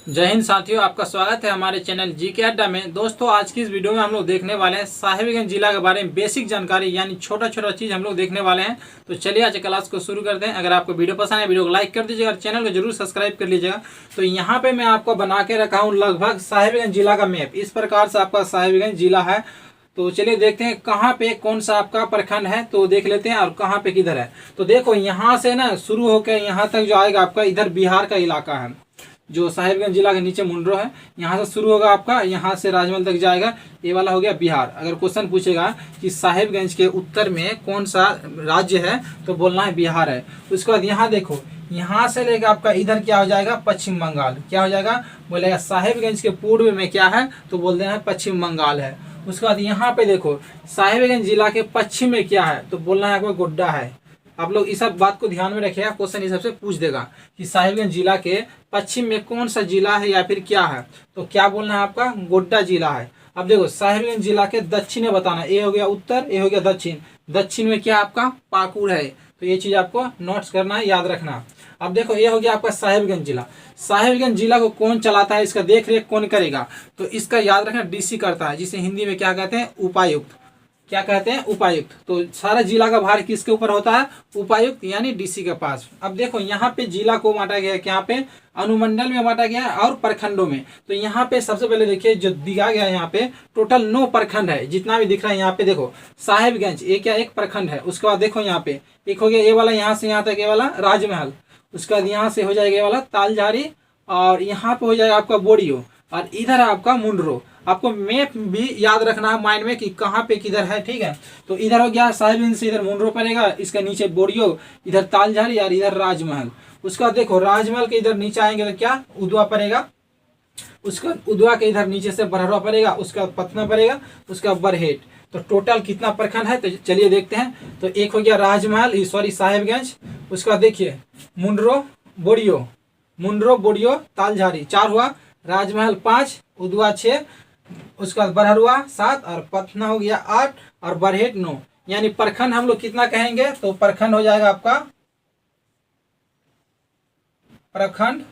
जय हिंद साथियों, आपका स्वागत है हमारे चैनल जी के अड्डा में। दोस्तों, आज की इस वीडियो में हम लोग देखने वाले हैं साहिबगंज जिला के बारे में बेसिक जानकारी, यानी छोटा छोटा चीज़ हम लोग देखने वाले हैं। तो चलिए आज क्लास को शुरू करते हैं। अगर आपको वीडियो पसंद है, वीडियो को लाइक कर दीजिएगा और चैनल को जरूर सब्सक्राइब कर लीजिएगा। तो यहाँ पे मैं आपको बना के रखा हूँ लगभग साहिबगंज जिला का मैप। इस प्रकार से आपका साहिबगंज जिला है। तो चलिए देखते हैं कहाँ पे कौन सा आपका प्रखंड है, तो देख लेते हैं और कहाँ पे किधर है। तो देखो यहाँ से ना शुरू होकर यहाँ तक जो आएगा आपका, इधर बिहार का इलाका है। जो साहिबगंज जिला के नीचे मुंड्रो है, यहाँ से शुरू होगा आपका, यहाँ से राजमहल तक जाएगा। ये वाला हो गया बिहार। अगर क्वेश्चन पूछेगा कि साहिबगंज के उत्तर में कौन सा राज्य है, तो बोलना है बिहार है। उसके बाद यहाँ देखो, यहाँ से लेकर आपका इधर क्या हो जाएगा, पश्चिम बंगाल। क्या हो जाएगा, बोलेगा साहिबगंज के पूर्व में क्या है, तो बोल देना है पश्चिम बंगाल है। उसके बाद यहाँ पे देखो साहिबगंज जिला के पश्चिम में क्या है, तो बोलना है आपको गोड्डा है। आप लोग इस सब बात को ध्यान में रखिएगा, क्वेश्चन इस सबसे पूछ देगा कि साहिबगंज जिला के पश्चिम में कौन सा जिला है या फिर क्या है, तो क्या बोलना है आपका, गोड्डा जिला है। अब देखो साहिबगंज जिला के दक्षिण में बताना, ये हो गया उत्तर, ये हो गया दक्षिण। दक्षिण में क्या आपका पाकुड़ है, तो ये चीज आपको नोट्स करना है, याद रखना। अब देखो ये हो गया आपका साहिबगंज जिला। साहिबगंज जिला को कौन चलाता है, इसका देख रेख कौन करेगा, तो इसका याद रखना डीसी करता है, जिसे हिंदी में क्या कहते हैं, उपायुक्त। क्या कहते हैं, उपायुक्त। तो सारा जिला का भार किसके ऊपर होता है, उपायुक्त यानी डीसी के पास। अब देखो यहाँ पे जिला को बांटा गया है, यहाँ पे अनुमंडल में बांटा गया है और प्रखंडों में। तो यहाँ पे सबसे पहले देखिए जो दिया गया है, यहाँ पे टोटल 9 प्रखंड है। जितना भी दिख रहा है यहाँ पे देखो साहिबगंज, ये क्या एक प्रखंड है। उसके बाद देखो यहाँ पे एक हो गया ये वाला, यहाँ से यहाँ तक ये वाला राजमहल। उसके बाद यहाँ से हो जाएगा ये वाला तालझारी, और यहाँ पे हो जाएगा आपका बोरियो, और इधर आपका मुंड्रो। आपको मैप भी याद रखना है माइंड में कि कहाँ पे किधर है, ठीक है। तो इधर हो गया साहिबगंज से इधर मुंड्रो पड़ेगा, इसका नीचे बोरियो, इधर तालझारी और इधर राजमहल। उसके बाद देखो राजमहल के इधर नीचे आएंगे तो क्या उदवा पड़ेगा, उसका उदवा के इधर नीचे से बरहरा पड़ेगा, उसका पतना पड़ेगा, उसका बरहेट। तो टोटल कितना प्रखंड है, तो चलिए देखते हैं। तो एक हो गया राजमहल, सॉरी साहिबगंज। उसका देखिए मुंड्रो बोरियो, मुंड्रो बोरियो तालझारी 4 हुआ, राजमहल 5, उदवा 6, उसका बरहरुआ 7 और पटना हो गया 8 और बरहेट 9। यानी प्रखंड हम लोग कितना कहेंगे, तो प्रखंड हो जाएगा आपका, प्रखंड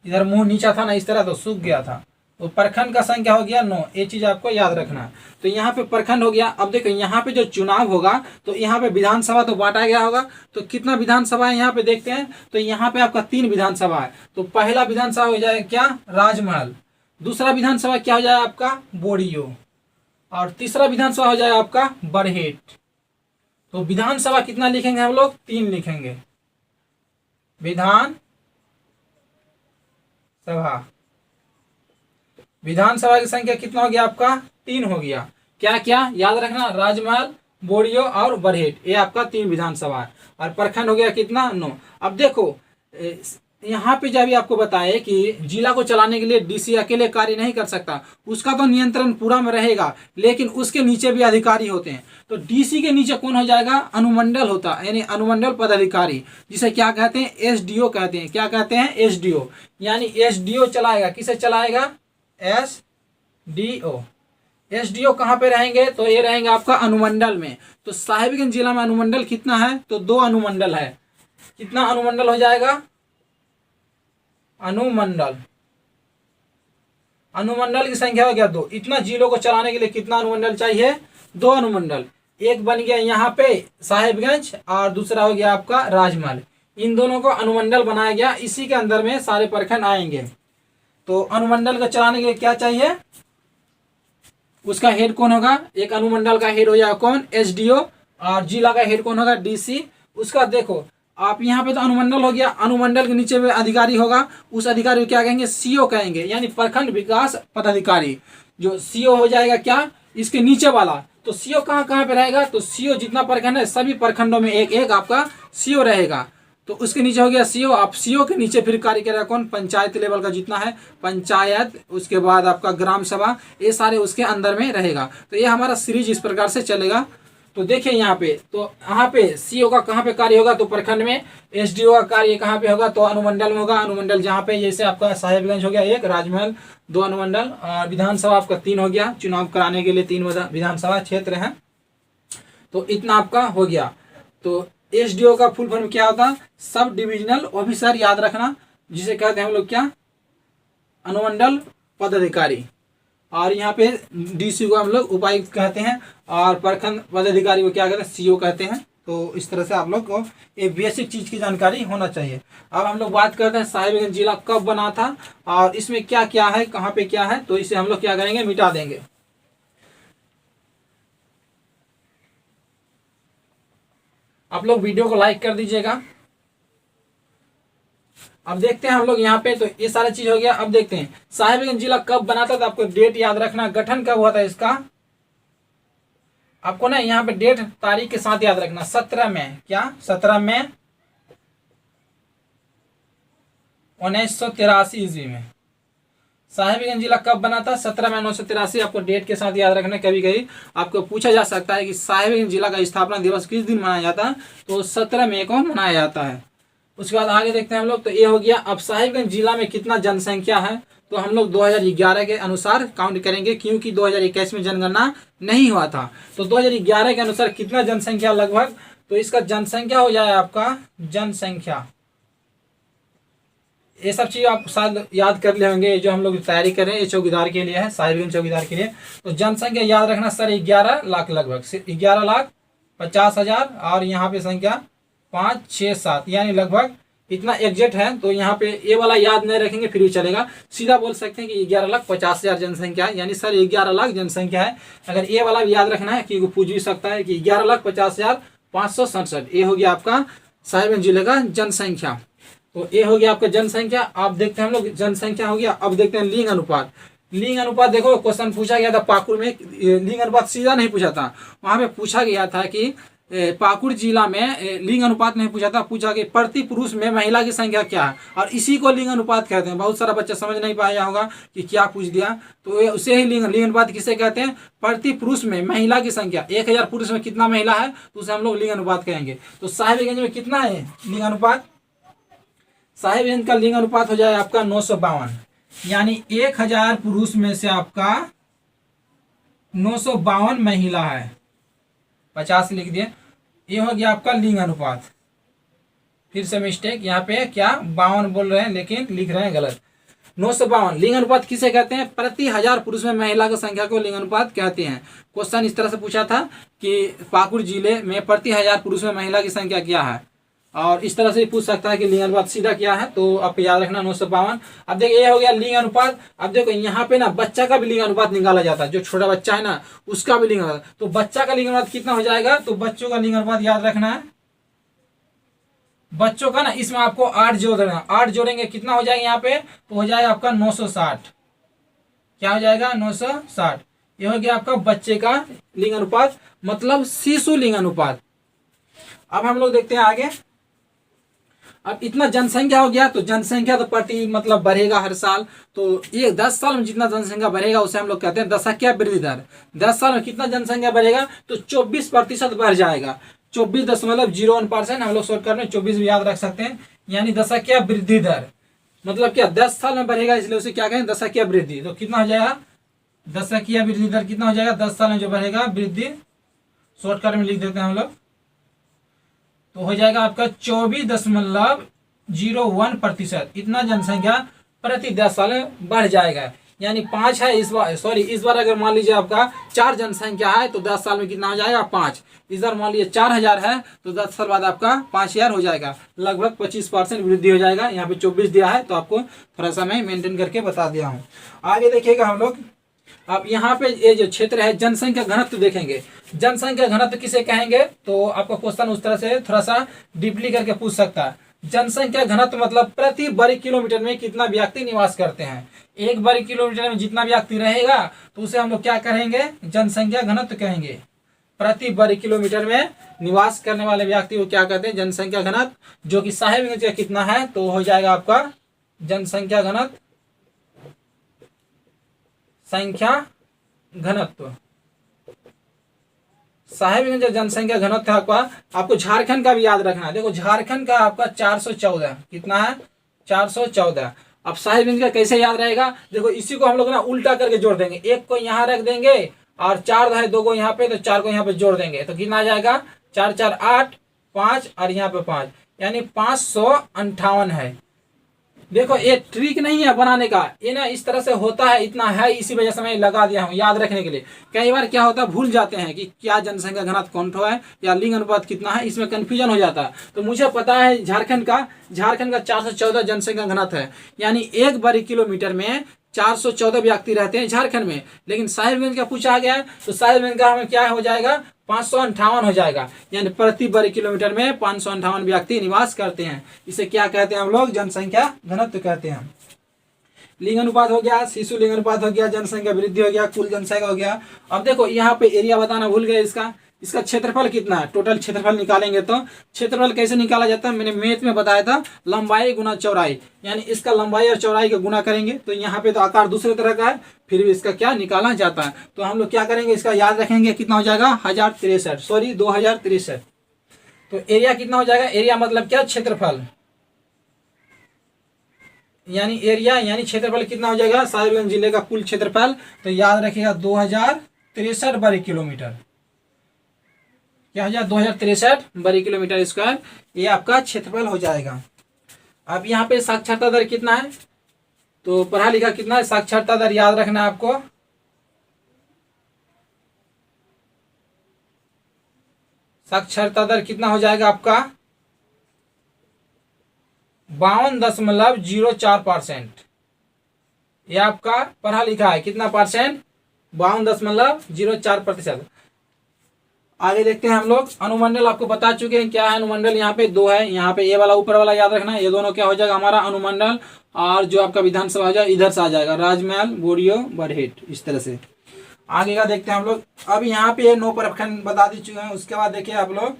इधर मुंह नीचा था ना इस तरह, तो सूख गया था। तो प्रखंड का संख्या हो गया 9। ये चीज आपको याद रखना है। तो यहाँ पे प्रखंड हो गया। अब देखो यहाँ पे जो चुनाव होगा, तो यहाँ पे विधानसभा तो बांटा गया होगा। तो कितना विधानसभा है यहाँ पे देखते हैं। तो यहाँ पे आपका 3 विधानसभा है। तो पहला विधानसभा हो जाएगा क्या, राजमहल। दूसरा विधानसभा क्या हो जाएगा आपका, बोरियो। और तीसरा विधानसभा हो जाएगा आपका बरहेट। तो विधानसभा कितना लिखेंगे हम लोग, 3 लिखेंगे। विधानसभा, विधानसभा की संख्या कितना हो गया आपका, 3 हो गया। क्या क्या याद रखना, राजमहल, बोरियो और बरहेट, ये आपका 3 विधानसभा है। और प्रखंड हो गया कितना, 9। अब देखो यहाँ पे जब भी आपको बताए कि जिला को चलाने के लिए डीसी अकेले कार्य नहीं कर सकता, उसका तो नियंत्रण पूरा में रहेगा, लेकिन उसके नीचे भी अधिकारी होते हैं। तो डीसी के नीचे कौन हो जाएगा, अनुमंडल होता है, यानी अनुमंडल पदाधिकारी, जिसे क्या कहते हैं, एसडीओ कहते हैं। क्या कहते हैं, एसडीओ। यानी एसडीओ चलाएगा, किसे चलाएगा, एसडीओ। एसडीओ कहाँ पे रहेंगे, तो ये रहेंगे आपका अनुमंडल में। तो साहिबगंज जिला में अनुमंडल कितना है, तो 2 अनुमंडल है। कितना अनुमंडल हो जाएगा, अनुमंडल, अनुमंडल की संख्या हो गया 2। इतना जिलों को चलाने के लिए कितना अनुमंडल चाहिए, 2 अनुमंडल। एक बन गया यहाँ पे साहिबगंज और दूसरा हो गया आपका राजमहल। इन दोनों को अनुमंडल बनाया गया, इसी के अंदर में सारे प्रखंड आएंगे। तो अनुमंडल को चलाने के लिए क्या चाहिए, उसका हेड कौन होगा, एक अनुमंडल का हेड हो जाएगा कौन, एसडीओ, और जिला का हेड कौन होगा, डीसी। उसका देखो आप यहाँ पे तो अनुमंडल हो गया, अनुमंडल के नीचे में अधिकारी होगा, उस अधिकारी को क्या कहेंगे, सीओ कहेंगे, यानी प्रखंड विकास पदाधिकारी। जो सीओ हो जाएगा क्या, इसके नीचे वाला। तो सीओ कहाँ कहाँ पे रहेगा, तो सीओ जितना प्रखंड है सभी प्रखंडों में एक एक आपका सीओ रहेगा। तो उसके नीचे हो गया सीओ। आप सीओ के नीचे फिर कार्य करेगा कौन, पंचायत लेवल का जितना है पंचायत, उसके बाद आपका ग्राम सभा, ये सारे उसके अंदर में रहेगा। तो ये हमारा सीरीज इस प्रकार से चलेगा। तो देखिए यहाँ पे, तो यहाँ पे सीओ का कहाँ पे कार्य होगा, तो प्रखंड में। एसडीओ का कार्य कहाँ पे होगा, तो अनुमंडल में होगा। अनुमंडल जहाँ पे जैसे आपका साहिबगंज हो गया 1, राजमहल 2 अनुमंडल, और विधानसभा आपका 3 हो गया। चुनाव कराने के लिए 3 विधानसभा क्षेत्र है। तो इतना आपका हो गया। तो एसडीओ का फुल फॉर्म क्या होता है, सब डिविजनल ऑफिसर, याद रखना। जिसे कहते हैं हम लोग क्या, अनुमंडल पदाधिकारी। और यहाँ पे डीसी को हम लोग उपायुक्त कहते हैं, और प्रखंड पदाधिकारी को क्या कहते हैं, सीओ कहते हैं। तो इस तरह से आप लोग को एक बेसिक चीज की जानकारी होना चाहिए। अब हम लोग बात करते हैं साहिबगंज जिला कब बना था और इसमें क्या क्या है, कहाँ पे क्या है। तो इसे हम लोग क्या करेंगे, मिटा देंगे। आप लोग वीडियो को लाइक कर दीजिएगा। अब देखते हैं हम लोग यहाँ पे, तो ये सारा चीज हो गया। अब देखते हैं साहिबगंज जिला कब बना था। तो आपको डेट याद रखना, गठन कब हुआ था इसका, आपको ना यहाँ पे डेट तारीख के साथ याद रखना। 17 मई, क्या 17 मई 1983 ईस्वी में साहिबगंज जिला कब बना था, 17 मई 1983। आपको डेट के साथ याद रखना। कभी कभी आपको पूछा जा सकता है कि साहिबगंज जिला का स्थापना दिवस किस दिन मनाया जाता है, तो 17 मई को मनाया जाता है। उसके बाद आगे देखते हैं हम लोग। तो ये हो गया। अब साहिबगंज जिला में कितना जनसंख्या है, तो हम लोग 2011 के अनुसार काउंट करेंगे, क्योंकि 2021 में जनगणना नहीं हुआ था। तो 2011 के अनुसार कितना जनसंख्या लगभग, तो इसका जनसंख्या हो जाए आपका, जनसंख्या, ये सब चीज आप शायद याद कर ले होंगे। जो हम लोग तैयारी कर रहे हैं ये चौकीदार के लिए है, साहिबगंज चौकीदार के लिए। तो जनसंख्या याद रखना सर 11 लाख लगभग, 11,50,000। और यहाँ पे संख्या 5, 6, 7, यानी लगभग इतना एग्जैक्ट है। तो यहाँ पे ये वाला याद नहीं रखेंगे फिर भी चलेगा, सीधा बोल सकते हैं कि 11,50,000 जनसंख्या है, यानी सर 11 लाख जनसंख्या है। अगर ये वाला भी याद रखना है कि पूछ भी सकता है कि 11,50,567, ये हो गया आपका साहिबगंज जिले का जनसंख्या। तो ये हो गया आपका जनसंख्या। आप देखते हैं हम लोग जनसंख्या हो गया। अब देखते हैं लिंग अनुपात। लिंग अनुपात देखो, क्वेश्चन पूछा गया था पाकुड़ में, लिंग अनुपात सीधा नहीं पूछा था, वहां पे पूछा गया था कि पाकुड़ जिला में लिंग अनुपात नहीं पूछा था, पूछा कि प्रति पुरुष में महिला की संख्या क्या है, और इसी को लिंग अनुपात कहते हैं। बहुत सारा बच्चा समझ नहीं पाया होगा कि क्या पूछ दिया, तो उसे ही लिंग अनुपात किसे कहते हैं, प्रति पुरुष में महिला की संख्या। 1000 पुरुष में कितना महिला है, तो उसे हम लोग लिंग अनुपात कहेंगे। तो साहिबगंज में कितना है लिंग अनुपात, साहिबगंज का लिंग अनुपात हो जाए आपका 952, यानी 1000 पुरुष में से आपका 952 महिला है। 50 लिख दिए, ये हो गया आपका लिंग अनुपात। फिर से मिस्टेक, यहाँ पे क्या 52 बोल रहे हैं लेकिन लिख रहे हैं गलत। 952 लिंग अनुपात किसे कहते हैं, प्रति 1000 पुरुष में महिला की संख्या को लिंग अनुपात कहते हैं। क्वेश्चन इस तरह से पूछा था कि पाकुड़ जिले में प्रति 1000 पुरुष में महिला की संख्या क्या है, और इस तरह से पूछ सकता है कि लिंग अनुपात सीधा क्या है। तो आप याद रखना 952। अब देखिए ये हो गया लिंग अनुपात। अब देखो यहाँ पे ना बच्चा का भी लिंग अनुपात निकाला जाता है, जो छोटा बच्चा है ना उसका भी लिंग अनुपात। तो बच्चा का लिंग अनुपात कितना हो जाएगा, तो बच्चों का लिंग अनुपात याद रखना है। बच्चों का ना इसमें आपको 8 जोड़ देना, 8 जोड़ेंगे कितना हो जाएगा यहाँ पे, तो हो जाएगा आपका 960। क्या हो जाएगा 960। ये हो गया आपका बच्चे का लिंग अनुपात, मतलब शिशु लिंग अनुपात। अब हम लोग देखते हैं आगे। अब इतना जनसंख्या हो गया, तो जनसंख्या तो प्रति मतलब बढ़ेगा हर साल। तो ये 10 साल में जितना जनसंख्या बढ़ेगा उसे हम लोग कहते हैं दशकीय वृद्धि दर। 10 साल में कितना जनसंख्या बढ़ेगा, तो 24% बढ़ जाएगा। 24.01%, हम लोग शॉर्टकट में 24 भी याद रख सकते हैं, यानी दशकीय वृद्धि दर। मतलब क्या 10 साल में बढ़ेगा, इसलिए उसे क्या कहें, दशकीय वृद्धि। तो कितना हो जाएगा, दशकीय वृद्धि दर कितना हो जाएगा, 10 साल में जो बढ़ेगा वृद्धि, शॉर्टकट में लिख देते हैं हम लोग, तो हो जाएगा आपका 24.01%। इतना जनसंख्या प्रति 10 साल में बढ़ जाएगा। यानी 5 है इस बार, सॉरी इस बार अगर मान लीजिए आपका 4 जनसंख्या है तो 10 साल में कितना हो जाएगा 5। इस बार मान लीजिए 4000 है तो 10 साल बाद आपका 5000 हो जाएगा, लगभग 25% वृद्धि हो जाएगा। यहाँ पे 24 दिया है तो आपको थोड़ा सा मैं मेंटेन करके बता दिया हूँ। आगे देखिएगा हम लोग। अब यहाँ पे ये जो क्षेत्र है जनसंख्या घनत्व देखेंगे। जनसंख्या घनत्व किसे कहेंगे, तो आपका क्वेश्चन उस तरह से थोड़ा सा डीपली करके पूछ सकता है। जनसंख्या घनत्व मतलब प्रति वर्ग किलोमीटर में कितना व्यक्ति निवास करते हैं। एक वर्ग किलोमीटर में जितना व्यक्ति रहेगा तो उसे हम लोग क्या कहेंगे, जनसंख्या घनत्व कहेंगे। प्रति वर्ग किलोमीटर में निवास करने वाले व्यक्ति को क्या कहते हैं, जनसंख्या घनत्व। जो कि साहिबगंज का कितना है, तो हो जाएगा आपका जनसंख्या घनत्व, संख्या घनत्व। साहिबगंज जनसंख्या घनत्व है आपको झारखंड का भी याद रखना है। देखो झारखंड का आपका 414 कितना है, 414। अब साहिबगंज का कैसे याद रहेगा, देखो इसी को हम लोग ना उल्टा करके जोड़ देंगे। एक को यहाँ रख देंगे और 4 है 2 को यहाँ पे, तो 4 को यहाँ पे जोड़ देंगे तो कितना आ जाएगा, 4 4 8 5 और यहाँ पे 5, यानी 558 है। देखो ये ट्रिक नहीं है बनाने का, ये ना इस तरह से होता है, इतना है, इसी वजह से मैं लगा दिया हूँ याद रखने के लिए। कई बार क्या होता है भूल जाते हैं कि क्या जनसंख्या घनत्व कौन ठो है या लिंग अनुपात कितना है, इसमें कंफ्यूजन हो जाता है। तो मुझे पता है झारखंड का 414 जनसंख्या घनत्व है, यानी 1 वर्ग किलोमीटर में 414 व्यक्ति रहते हैं झारखंड में। लेकिन साहिबगंज का पूछा गया है तो साहिबगंज का हमें क्या हो जाएगा, 558 हो जाएगा, यानी प्रति वर्ग किलोमीटर में 558 व्यक्ति निवास करते हैं। इसे क्या कहते हैं हम लोग, जनसंख्या घनत्व कहते हैं। लिंग अनुपात हो गया, शिशु लिंग अनुपात हो गया, जनसंख्या वृद्धि हो गया, कुल जनसंख्या हो गया। अब देखो यहाँ पे एरिया बताना भूल गए, इसका क्षेत्रफल कितना है, टोटल क्षेत्रफल निकालेंगे तो क्षेत्रफल कैसे निकाला जाता है, मैंने मैथ में बताया था, लंबाई गुना चौड़ाई, यानी इसका लंबाई और चौड़ाई का गुना करेंगे तो यहाँ पे तो आकार दूसरे तरह का है, फिर भी इसका क्या निकाला जाता है। तो हम लोग क्या करेंगे, इसका याद रखेंगे, कितना हो जाएगा 2063। तो एरिया कितना हो जाएगा, एरिया मतलब क्या, क्षेत्रफल, यानी एरिया यानी क्षेत्रफल कितना हो जाएगा, साहिबगंज जिले का कुल क्षेत्रफल, तो याद रखिएगा 2063 वर्ग किलोमीटर, क्या हो जाएगा 2063 वर्ग किलोमीटर स्क्वायर, ये आपका क्षेत्रफल हो जाएगा। अब यहाँ पे साक्षरता दर कितना है, तो पढ़ा लिखा कितना है, साक्षरता दर याद रखना है आपको, साक्षरता दर कितना हो जाएगा आपका 52.04%। ये आपका पढ़ा लिखा है कितना परसेंट, 52.04%। आगे देखते हैं हम लोग, अनुमंडल आपको बता चुके हैं क्या है अनुमंडल, यहाँ पे 2 है, यहाँ पे ये वाला ऊपर वाला याद रखना है, ये दोनों क्या हो जाएगा हमारा अनुमंडल, और जो आपका विधानसभा हो जाएगा इधर से आ जाएगा, राजमहल, बोरियो, बरहेट, इस तरह से। आगे का देखते हैं हम लोग, अब यहाँ पे 9 प्रखंड बता दी चुके हैं। उसके बाद देखिए आप लोग,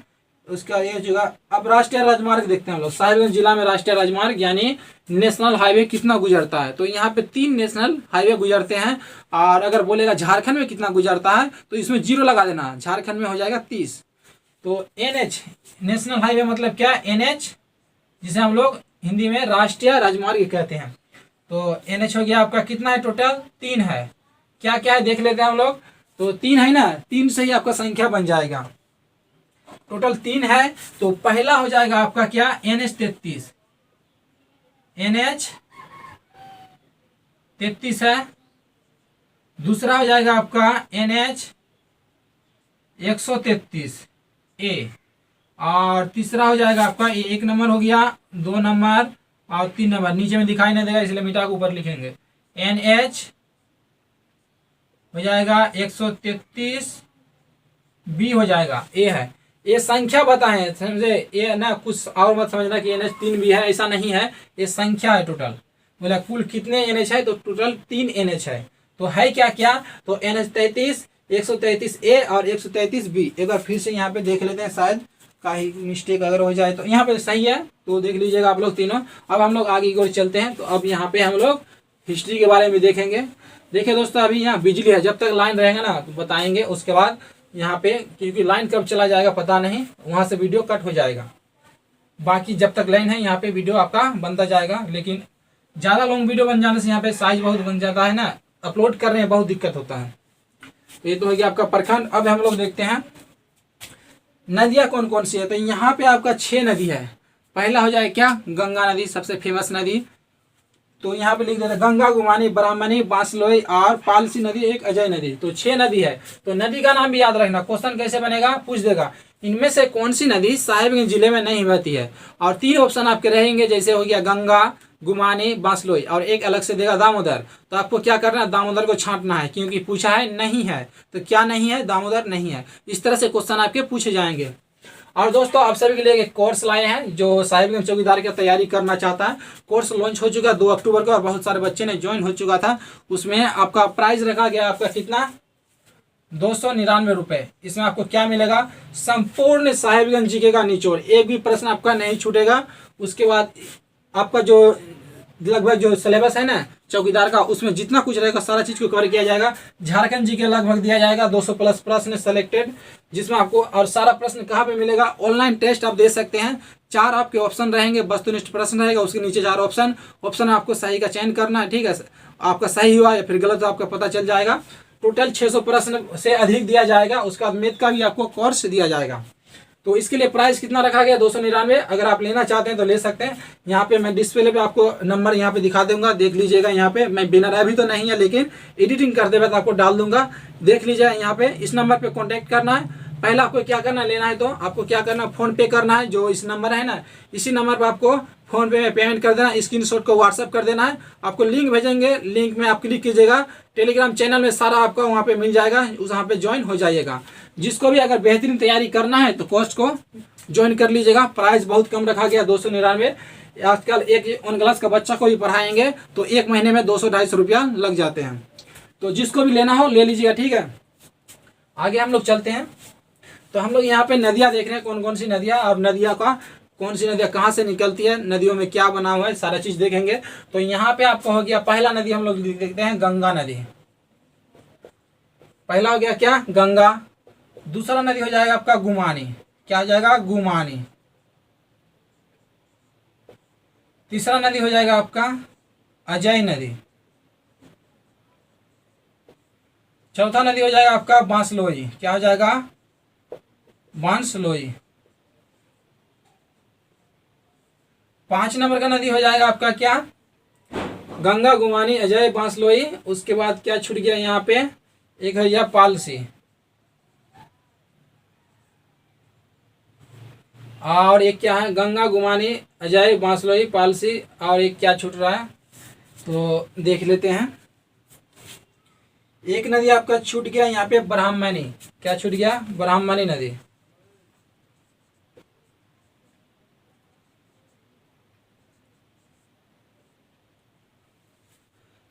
उसका ये होगा, अब राष्ट्रीय राजमार्ग देखते हैं हम लोग। साहिबगंज जिला में राष्ट्रीय राजमार्ग यानी नेशनल हाईवे कितना गुजरता है, तो यहाँ पे 3 नेशनल हाईवे गुजरते हैं। और अगर बोलेगा झारखंड में कितना गुजरता है तो इसमें 0 लगा देना, झारखंड में हो जाएगा 30। तो NH नेशनल हाईवे मतलब क्या, NH जिसे हम लोग हिंदी में राष्ट्रीय राजमार्ग कहते हैं। तो NH हो गया आपका कितना है, टोटल 3 है। क्या क्या है देख लेते हैं हम लोग, तो 3 है ना, 3 से ही आपका संख्या बन जाएगा, टोटल 3 है। तो पहला हो जाएगा आपका क्या, NH 33 है। दूसरा हो जाएगा आपका NH 133A, और तीसरा हो जाएगा आपका, ये 1 नंबर हो गया, 2 नंबर और 3 नंबर, नीचे में दिखाई नहीं देगा इसलिए मिटा के ऊपर लिखेंगे, NH हो जाएगा 133B हो जाएगा, A है। ये संख्या बताएं, समझे, ये ना कुछ और मत समझना कि NH 3 भी है, ऐसा नहीं है, ये संख्या है टोटल। बोला कुल कितने NH है, तो टोटल 3 NH है। तो है क्या क्या, तो NH 33, 133A और 133B। एक बार फिर से यहाँ पे देख लेते हैं, शायद कहीं मिस्टेक अगर हो जाए तो। यहाँ पे सही है तो देख लीजिएगा आप लोग तीनों। अब हम लोग आगे की ओर चलते हैं, तो अब यहाँ पे हम लोग हिस्ट्री के बारे में देखेंगे। देखिए दोस्तों, अभी यहाँ बिजली है, जब तक लाइन रहेगा ना तो बताएंगे, उसके बाद यहाँ पे, क्योंकि लाइन कब चला जाएगा पता नहीं, वहां से वीडियो कट हो जाएगा। बाकी जब तक लाइन है यहाँ पे वीडियो आपका बनता जाएगा, लेकिन ज़्यादा लॉन्ग वीडियो बन जाने से यहाँ पे साइज बहुत बन जाता है ना, अपलोड करने में बहुत दिक्कत होता है। तो ये तो हो गया आपका प्रखंड। अब हम लोग देखते हैं नदियाँ कौन कौन सी है। तो यहाँ पे आपका 6 नदी है। पहला हो जाए क्या, गंगा नदी, सबसे फेमस नदी। तो यहाँ पे लिख देते हैं गंगा, गुमानी, ब्राह्मणी, बांसलोई और पालसी नदी, एक अजय नदी। तो 6 नदी है। तो नदी का नाम भी याद रखना, क्वेश्चन कैसे बनेगा, पूछ देगा इनमें से कौन सी नदी साहिबगंज जिले में नहीं बहती है। और 3 ऑप्शन आपके रहेंगे, जैसे हो गया गंगा, गुमानी, बांसलोई, और एक अलग से देगा दामोदर। तो आपको क्या करना है, दामोदर को छांटना है, क्योंकि पूछा है नहीं है। तो क्या नहीं है, दामोदर नहीं है। इस तरह से क्वेश्चन आपके पूछे जाएंगे। और दोस्तों आप सभी के लिए एक कोर्स लाए हैं, जो साहिबगंज चौकीदार की तैयारी करना चाहता है। कोर्स लॉन्च हो चुका है 2 अक्टूबर को, और बहुत सारे बच्चे ने ज्वाइन हो चुका था। उसमें आपका प्राइस रखा गया आपका कितना, 299 रुपये। इसमें आपको क्या मिलेगा, संपूर्ण साहिबगंज जीके का निचोड़, एक भी प्रश्न आपका नहीं छूटेगा। उसके बाद आपका जो लगभग जो सिलेबस है ना चौकीदार का, उसमें जितना कुछ रहेगा सारा चीज को कवर किया जाएगा। झारखंड जी के लगभग दिया जाएगा 200 प्लस प्रश्न सेलेक्टेड, जिसमें आपको, और सारा प्रश्न कहाँ पे मिलेगा, ऑनलाइन टेस्ट आप दे सकते हैं। 4 आपके ऑप्शन रहेंगे, वस्तुनिष्ठ प्रश्न रहेगा, उसके नीचे 4 ऑप्शन आपको सही का चयन करना है। ठीक है, आपका सही हुआ या फिर गलत तो आपका पता चल जाएगा। टोटल 600 प्रश्न से अधिक दिया जाएगा। उसके बाद मैथ का भी आपको कोर्स दिया जाएगा। तो इसके लिए प्राइस कितना रखा गया 299। अगर आप लेना चाहते हैं तो ले सकते हैं। यहाँ पे मैं डिस्प्ले पे आपको नंबर यहाँ पे दिखा दूंगा, देख लीजिएगा। यहाँ पे मैं बिनर अभी तो नहीं है, लेकिन एडिटिंग करते वक्त आपको डाल दूंगा, देख लीजिए। यहाँ पे इस नंबर पे कॉन्टेक्ट करना है। पहले आपको क्या करना है, लेना है तो आपको क्या करना है, फोन पे करना है। जो इस नंबर है ना, इसी नंबर पर आपको फोन पे में पेमेंट कर देना, स्क्रीनशॉट को व्हाट्सअप कर देना है। आपको लिंक भेजेंगे, लिंक में आप क्लिक कीजिएगा, टेलीग्राम चैनल में सारा आपका वहाँ पे मिल जाएगा, उस वहाँ पे ज्वाइन हो जाइएगा। जिसको भी अगर बेहतरीन तैयारी करना है तो कोर्स को ज्वाइन कर लीजिएगा। प्राइस बहुत कम रखा गया 299। आजकल एक 1 क्लास का बच्चा को भी पढ़ाएंगे तो 1 महीने में 200-250 रुपया लग जाते हैं। तो जिसको भी लेना हो ले लीजिएगा, ठीक है। आगे हम लोग चलते हैं। तो हम लोग यहाँ पे नदियाँ देख रहे हैं, कौन कौन सी नदियाँ, अब नदियाँ का कौन सी नदियाँ कहाँ से निकलती है, नदियों में क्या बना हुआ है, सारा चीज देखेंगे। तो यहाँ पे आपको हो गया पहला नदी, हम लोग देखते हैं गंगा नदी। पहला हो गया क्या, गंगा। दूसरा नदी हो जाएगा आपका गुमानी, क्या हो जाएगा, गुमानी। तीसरा नदी हो जाएगा आपका अजय नदी। चौथा नदी हो जाएगा आपका बांसलोई, क्या हो जाएगा, बांसलोई। 5 नंबर का नदी हो जाएगा आपका क्या, गंगा, गुमानी, अजय, बांसलोई। उसके बाद क्या छूट गया यहाँ पे, एक है यह पालसी, और एक क्या है, गंगा, गुमानी, अजय, बांसलोई, पालसी, और एक क्या छूट रहा है तो देख लेते हैं। एक नदी आपका छूट गया यहाँ पे ब्राह्मणी, क्या छूट गया, ब्राह्मणी नदी।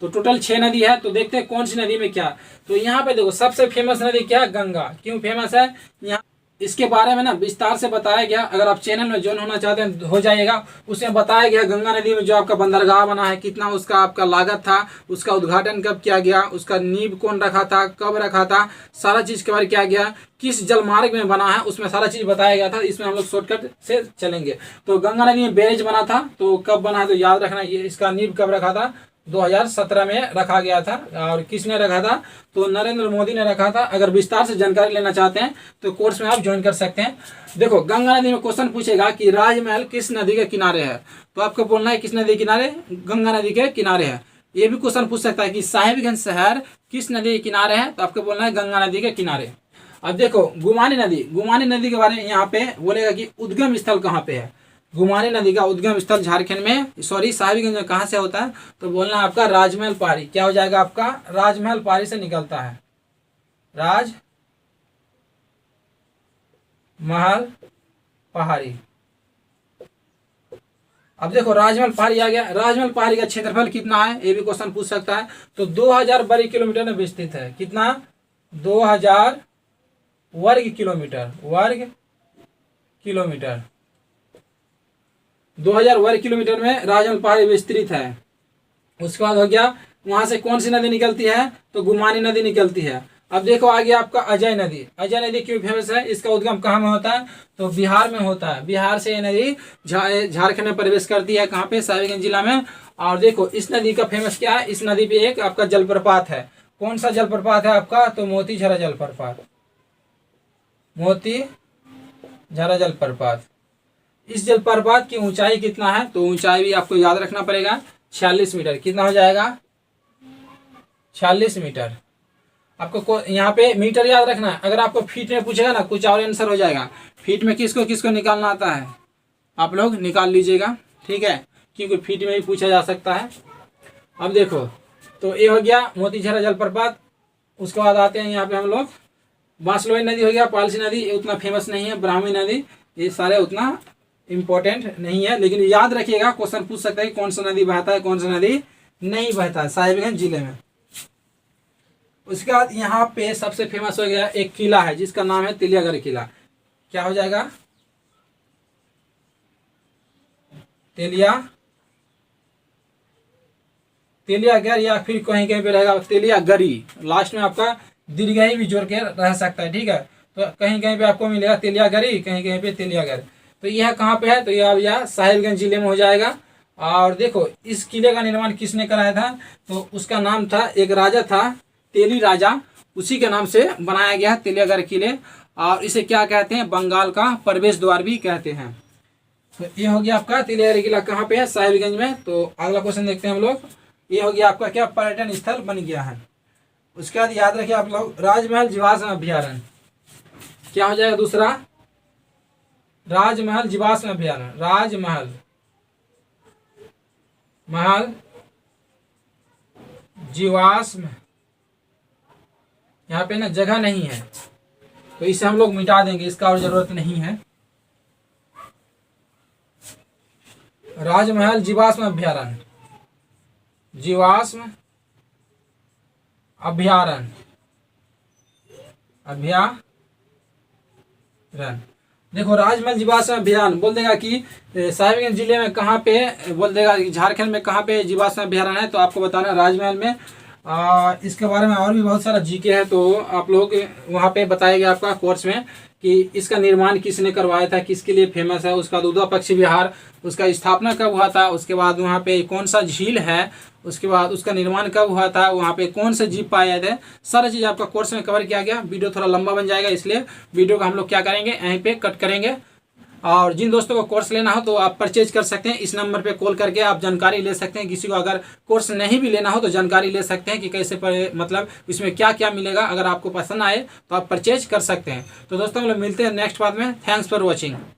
तो टोटल 6 नदी है। तो देखते हैं कौन सी नदी में क्या। तो यहाँ पे देखो सबसे फेमस नदी क्या है, गंगा। क्यों फेमस है, यहाँ इसके बारे में ना विस्तार से बताया गया। अगर आप चैनल में ज्वाइन होना चाहते हैं हो जाइएगा। उसमें बताया गया गंगा नदी में जो आपका बंदरगाह बना है, कितना उसका आपका लागत था, उसका उद्घाटन कब किया गया, उसका नींव कौन रखा था, कब रखा था, सारा चीज के बारे में किया गया, किस जलमार्ग में बना है, उसमें सारा चीज बताया गया था। इसमें हम लोग शॉर्टकट से चलेंगे। तो गंगा नदी में बैरेज बना था, तो कब बना है तो याद रखना, ये इसका नींव कब रखा था, 2017 में रखा गया था। और किसने रखा था, तो नरेंद्र मोदी ने रखा था। अगर विस्तार से जानकारी लेना चाहते हैं तो कोर्स में आप ज्वाइन कर सकते हैं। देखो गंगा नदी में क्वेश्चन पूछेगा कि राजमहल किस नदी के किनारे है, तो आपको बोलना है किस नदी के किनारे, गंगा नदी के किनारे है। ये भी क्वेश्चन पूछ सकता है कि साहिबगंज शहर किस नदी के किनारे है, तो आपको बोलना है गंगा नदी के किनारे। अब देखो गुमानी नदी, गुमानी नदी के बारे में यहाँ पे बोलेगा कि उद्गम स्थल कहाँ पे है। गुमानी नदी का उद्गम स्थल झारखंड में, सॉरी साहिबगंज में कहाँ से होता है, तो बोलना आपका राजमहल पहाड़ी, क्या हो जाएगा आपका, राजमहल पहाड़ी से निकलता है, राजमहल पहाड़ी। अब देखो राजमहल पहाड़ी आ गया। राजमहल पहाड़ी का क्षेत्रफल कितना है, ये भी क्वेश्चन पूछ सकता है। तो 2000 वर्ग किलोमीटर में विस्तृत है। कितना, 2000 वर्ग किलोमीटर, 2000 वर्ग किलोमीटर में राजमहल पहाड़ी विस्तृत है। उसके बाद हो गया वहां से कौन सी नदी निकलती है, तो गुमानी नदी निकलती है। अब देखो आ गया आपका अजय नदी। अजय नदी क्यों फेमस है, इसका उद्गम कहाँ में होता है, तो बिहार में होता है। बिहार से ये नदी झारखंड में प्रवेश करती है, कहाँ पे, साहिबगंज जिला में। और देखो इस नदी का फेमस क्या है, इस नदी पे एक आपका जलप्रपात है। कौन सा जलप्रपात है आपका, तो मोतीझरा जलप्रपात, मोतीझरा जलप्रपात। इस जलप्रपात की ऊंचाई कितना है, तो ऊंचाई भी आपको याद रखना पड़ेगा, 46 मीटर। कितना हो जाएगा, 46 मीटर। आपको यहाँ पे मीटर याद रखना है। अगर आपको फीट में पूछेगा ना, कुछ और आंसर हो जाएगा। फीट में किसको किसको निकालना आता है, आप लोग निकाल लीजिएगा, ठीक है, क्योंकि फीट में भी पूछा जा सकता है। अब देखो तो ये हो गया मोतीझरा जलप्रपात। उसके बाद आते हैं यहाँ पे हम लोग, बांसलोई नदी हो गया, पालसी नदी ये उतना फेमस नहीं है, ब्राह्मणी नदी, ये सारे उतना इम्पोर्टेंट नहीं है। लेकिन याद रखिएगा क्वेश्चन पूछ सकता है कौन सा नदी बहता है, कौन सा नदी नहीं बहता है साहिबगंज जिले में। उसके बाद यहाँ पे सबसे फेमस हो गया एक किला है जिसका नाम है तेलियागढ़ किला। क्या हो जाएगा, तेलियागढ़, या फिर कहीं कहीं पे रहेगा तेलियागढ़ी। लास्ट में आपका दीर्घई भी जोड़ के रह सकता है, ठीक है। तो कहीं कहीं पे आपको मिलेगा तेलियागढ़ी, कहीं कहीं पे तेलियागढ़। तो यह कहाँ पे है, तो यह साहिबगंज जिले में हो जाएगा। और देखो इस किले का निर्माण किसने कराया था, तो उसका नाम था, एक राजा था तेली राजा, उसी के नाम से बनाया गया है तेलियागढ़ किले। और इसे क्या कहते हैं, बंगाल का प्रवेश द्वार भी कहते हैं। तो ये हो गया आपका तिलहरी किला कहाँ पे है, साहिबगंज में। तो अगला क्वेश्चन देखते हैं हम लोग। ये हो गया आपका क्या, पर्यटन स्थल बन गया है। उसके बाद याद रखिए आप लोग, राजमहल जीवाश्म अभ्यारण्य क्या हो जाएगा दूसरा, राजमहल जीवाश्म अभ्यारण्य। राजमहल जीवाश्म, यहाँ पे ना जगह नहीं है तो इसे हम लोग मिटा देंगे, इसका और जरूरत नहीं है। राजमहल जीवाश्म अभ्यारण्य, जीवाश्म अभ्यारण्य, देखो राजमहल जीवाश्म अभ्यारण्य बोल देगा कि साहिबगंज जिले में कहाँ पे, बोल देगा झारखंड में कहाँ पे जीवाश्म अभ्यारण्य है, तो आपको बताना राजमहल में। इसके बारे में और भी बहुत सारा जीके है, तो आप लोग वहाँ पे बताएगा आपका कोर्स में कि इसका निर्माण किसने करवाया था, किसके लिए फेमस है, उसका दुधवा पक्षी विहार, उसका स्थापना कब हुआ था, उसके बाद वहाँ पे कौन सा झील है, उसके बाद उसका निर्माण कब हुआ था, वहाँ पे कौन से जीव पाए थे, सारा चीज़ आपका कोर्स में कवर किया गया। वीडियो थोड़ा लंबा बन जाएगा, इसलिए वीडियो को हम लोग क्या करेंगे, यहीं पे कट करेंगे। और जिन दोस्तों को कोर्स लेना हो तो आप परचेज कर सकते हैं, इस नंबर पे कॉल करके आप जानकारी ले सकते हैं। किसी को अगर कोर्स नहीं भी लेना हो तो जानकारी ले सकते हैं कि कैसे मतलब इसमें क्या क्या मिलेगा। अगर आपको पसंद आए तो आप परचेज कर सकते हैं। तो दोस्तों हम लोग मिलते हैं नेक्स्ट बात में। Thanks for watching.